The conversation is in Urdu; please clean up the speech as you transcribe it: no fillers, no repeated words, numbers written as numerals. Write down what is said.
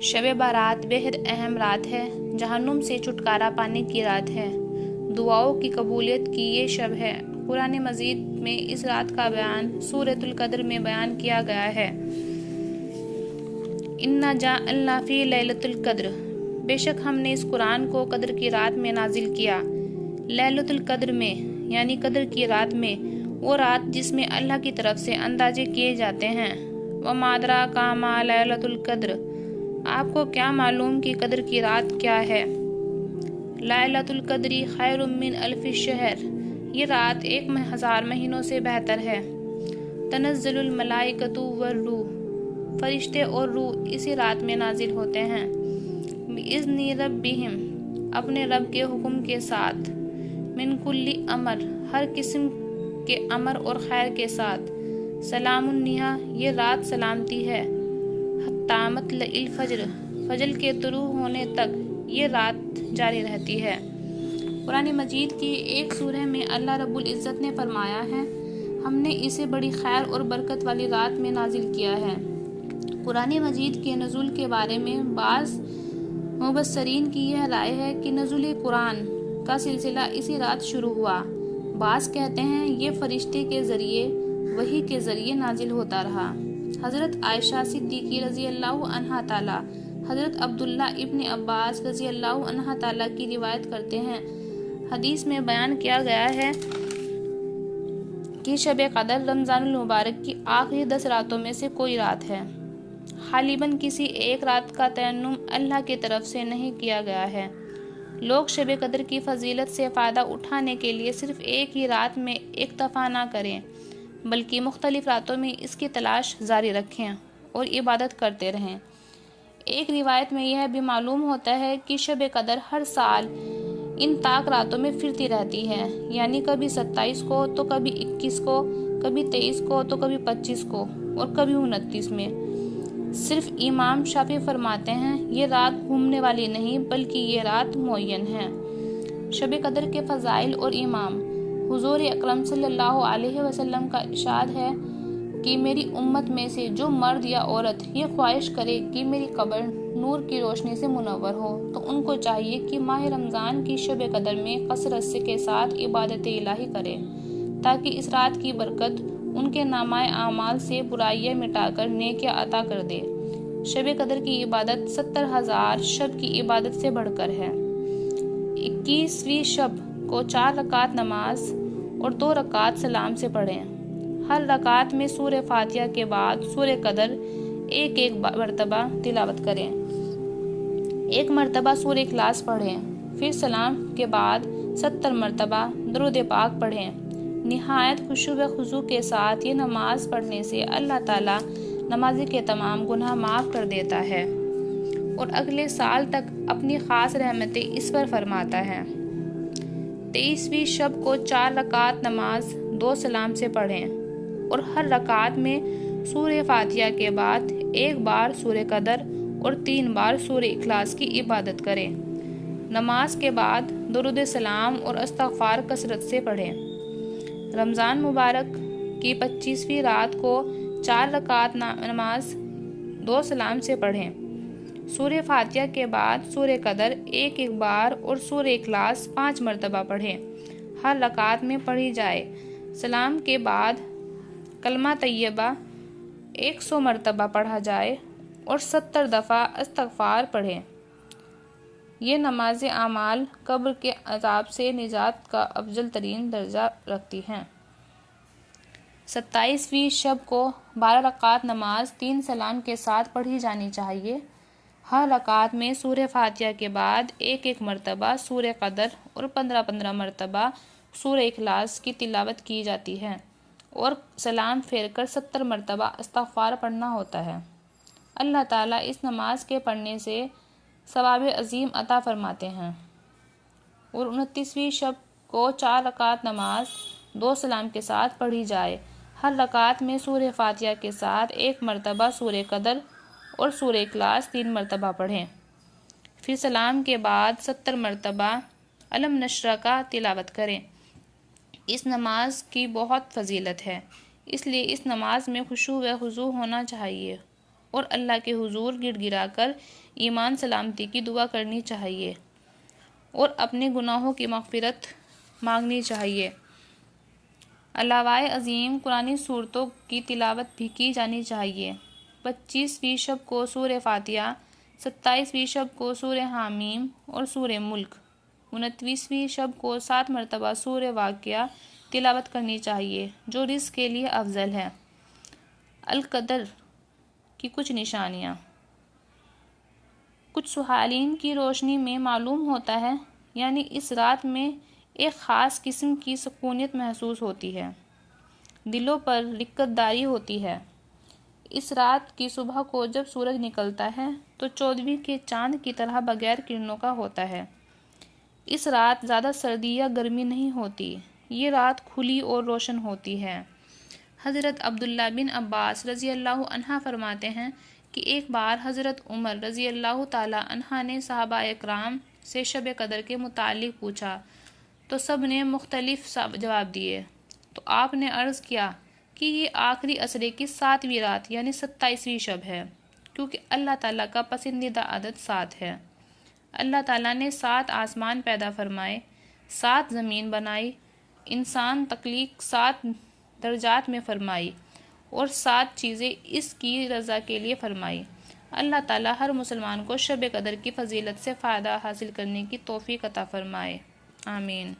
شب بارات بےحد اہم رات ہے، جہنم سے چھٹکارا پانے کی رات ہے، دعاؤں کی قبولیت کی یہ شب ہے۔ قرآن مجید میں اس رات کا بیان سورۃ القدر میں بیان کیا گیا ہے۔ اِنَّا جَعَلْنَا فِی لیلۃ القدر، بے شک ہم نے اس قرآن کو قدر کی رات میں نازل کیا۔ لیلۃ القدر میں یعنی قدر کی رات میں، وہ رات جس میں اللہ کی طرف سے اندازے کیے جاتے ہیں۔ وَمَا أَدْرَاكَ مَا لَيْلَةُ الْقَدْرِ، آپ کو کیا معلوم کہ قدر کی رات کیا ہے؟ لیلۃ القدر خیر من الف شہر، یہ رات 1000 مہینوں سے بہتر ہے۔ تنزل الملائکۃ والروح، فرشتے اور روح اسی رات میں نازل ہوتے ہیں۔ بِإِذْنِ رَبِّهِمْ، اپنے رب کے حکم کے ساتھ۔ من کل امر، ہر قسم کے امر اور خیر کے ساتھ۔ سلام النہا، یہ رات سلامتی ہے۔ حتی مطلع الفجر، فجر کے طلوع ہونے تک یہ رات جاری رہتی ہے۔ قرآن مجید کی ایک سورہ میں اللہ رب العزت نے فرمایا ہے، ہم نے اسے بڑی خیر اور برکت والی رات میں نازل کیا ہے۔ قرآن مجید کے نزول کے بارے میں بعض مبصرین کی یہ رائے ہے کہ نزول قرآن کا سلسلہ اسی رات شروع ہوا۔ بعض کہتے ہیں یہ فرشتے کے ذریعے وحی کے ذریعے نازل ہوتا رہا۔ حضرت عائشہ صدیقہ رضی اللہ عنہا تعالی، حضرت عبداللہ ابن عباس رضی اللہ عنہا تعالی کی روایت کرتے ہیں، حدیث میں بیان کیا گیا ہے کہ شب قدر رمضان المبارک کی آخری 10 راتوں میں سے کوئی رات ہے۔ غالباً کسی ایک رات کا تعین اللہ کی طرف سے نہیں کیا گیا ہے۔ لوگ شب قدر کی فضیلت سے فائدہ اٹھانے کے لیے صرف ایک ہی رات میں اکتفا نہ کریں، بلکہ مختلف راتوں میں اس کی تلاش جاری رکھیں اور عبادت کرتے رہیں۔ ایک روایت میں یہ بھی معلوم ہوتا ہے کہ شب قدر ہر سال ان طاق راتوں میں پھرتی رہتی ہے، یعنی کبھی 27 کو تو کبھی 21 کو، کبھی 23 کو تو کبھی 25 کو اور کبھی 29 میں۔ صرف امام شافعی فرماتے ہیں یہ رات گھومنے والی نہیں بلکہ یہ رات معین ہے۔ شب قدر کے فضائل اور امام، حضور اکرم صلی اللہ علیہ وسلم کا ارشاد ہے کہ میری امت میں سے جو مرد یا عورت یہ خواہش کرے کہ میری قبر نور کی روشنی سے منور ہو تو ان کو چاہیے کہ ماہ رمضان کی شب قدر میں کثرت کے ساتھ عبادت الہی کرے، تاکہ اس رات کی برکت ان کے نامہ اعمال سے برائیاں مٹا کر نیکیاں عطا کر دے۔ شب قدر کی عبادت 70,000 شب کی عبادت سے بڑھ کر ہے۔ 21ویں شب کو 4 رکعت نماز اور 2 رکعت سلام سے پڑھیں۔ ہر رکعت میں سورہ فاتحہ کے بعد سورہ قدر ایک مرتبہ تلاوت کریں۔ 1 مرتبہ سورہ اخلاص پڑھیں، پھر سلام کے بعد 70 مرتبہ درود پاک پڑھیں۔ نہایت خشوع و خضوع کے ساتھ یہ نماز پڑھنے سے اللہ تعالیٰ نمازی کے تمام گناہ معاف کر دیتا ہے اور اگلے سال تک اپنی خاص رحمتیں اس پر فرماتا ہے۔ 23ویں شب کو 4 رکعت نماز 2 سلام سے پڑھیں اور ہر رکعت میں سورہ فاتحہ کے بعد 1 بار سورہ قدر اور 3 بار سورہ اخلاص کی عبادت کریں۔ نماز کے بعد درود سلام اور استغفار کثرت سے پڑھیں۔ رمضان مبارک کی 25ویں رات کو 4 رکعت نماز 2 سلام سے پڑھیں۔ سورہ فاتحہ کے بعد سورہ قدر 1 بار اور سورہ اخلاص 5 مرتبہ پڑھیں۔ ہر رکعت میں پڑھی جائے۔ سلام کے بعد کلمہ طیبہ 100 مرتبہ پڑھا جائے اور 70 دفعہ استغفار پڑھیں۔ یہ نماز اعمال قبر کے عذاب سے نجات کا افضل ترین درجہ رکھتی ہیں۔ 27ویں شب کو 12 رکعت نماز 3 سلام کے ساتھ پڑھی جانی چاہیے۔ ہر رکعت میں سورہ فاتحہ کے بعد 1 مرتبہ سورہ قدر اور 15 مرتبہ سورہ اخلاص کی تلاوت کی جاتی ہے اور سلام پھیر کر 70 مرتبہ استغفار پڑھنا ہوتا ہے۔ اللہ تعالیٰ اس نماز کے پڑھنے سے ثواب عظیم عطا فرماتے ہیں۔ اور 29ویں شب کو 4 رکعت نماز 2 سلام کے ساتھ پڑھی جائے۔ ہر رکعت میں سورہ فاتحہ کے ساتھ 1 مرتبہ سورہ قدر اور سورہ اخلاص 3 مرتبہ پڑھیں، پھر سلام کے بعد 70 مرتبہ علم نشرہ کا تلاوت کریں۔ اس نماز کی بہت فضیلت ہے، اس لیے اس نماز میں خشوع و خضوع ہونا چاہیے اور اللہ کے حضور گڑ گڑا کر ایمان سلامتی کی دعا کرنی چاہیے اور اپنے گناہوں کی مغفرت مانگنی چاہیے۔ علاوہ عظیم قرآنی صورتوں کی تلاوت بھی کی جانی چاہیے۔ 25ویں شب کو سورہ فاتحہ، 27ویں شب کو سورہ حامیم اور سورہ ملک، 29ویں شب کو 7 مرتبہ سورہ واقعہ تلاوت کرنی چاہیے، جو رزق کے لیے افضل ہے۔ القدر کی کچھ نشانیاں۔ کچھ سوالین کی روشنی میں معلوم ہوتا ہے، یعنی اس رات میں ایک خاص قسم کی سکونیت محسوس ہوتی ہے، دلوں پر رقت داری ہوتی ہے۔ اس رات کی صبح کو جب سورج نکلتا ہے تو 14ویں کے چاند کی طرح بغیر کرنوں کا ہوتا ہے۔ اس رات زیادہ سردی یا گرمی نہیں ہوتی، یہ رات کھلی اور روشن ہوتی ہے۔ حضرت عبداللہ بن عباس رضی اللہ عنہ فرماتے ہیں کہ ایک بار حضرت عمر رضی اللہ تعالی عنہ نے صحابہ اکرام سے شب قدر کے متعلق پوچھا تو سب نے مختلف جواب دیے، تو آپ نے عرض کیا کہ یہ آخری عشرے کی 7ویں رات یعنی 27ویں شب ہے، کیونکہ اللہ تعالیٰ کا پسندیدہ عدد 7 ہے۔ اللہ تعالیٰ نے 7 آسمان پیدا فرمائے، 7 زمین بنائی، انسان تخلیق 7 درجات میں فرمائی اور 7 چیزیں اس کی رضا کے لیے فرمائی۔ اللہ تعالیٰ ہر مسلمان کو شب قدر کی فضیلت سے فائدہ حاصل کرنے کی توفیق عطا فرمائے، آمین۔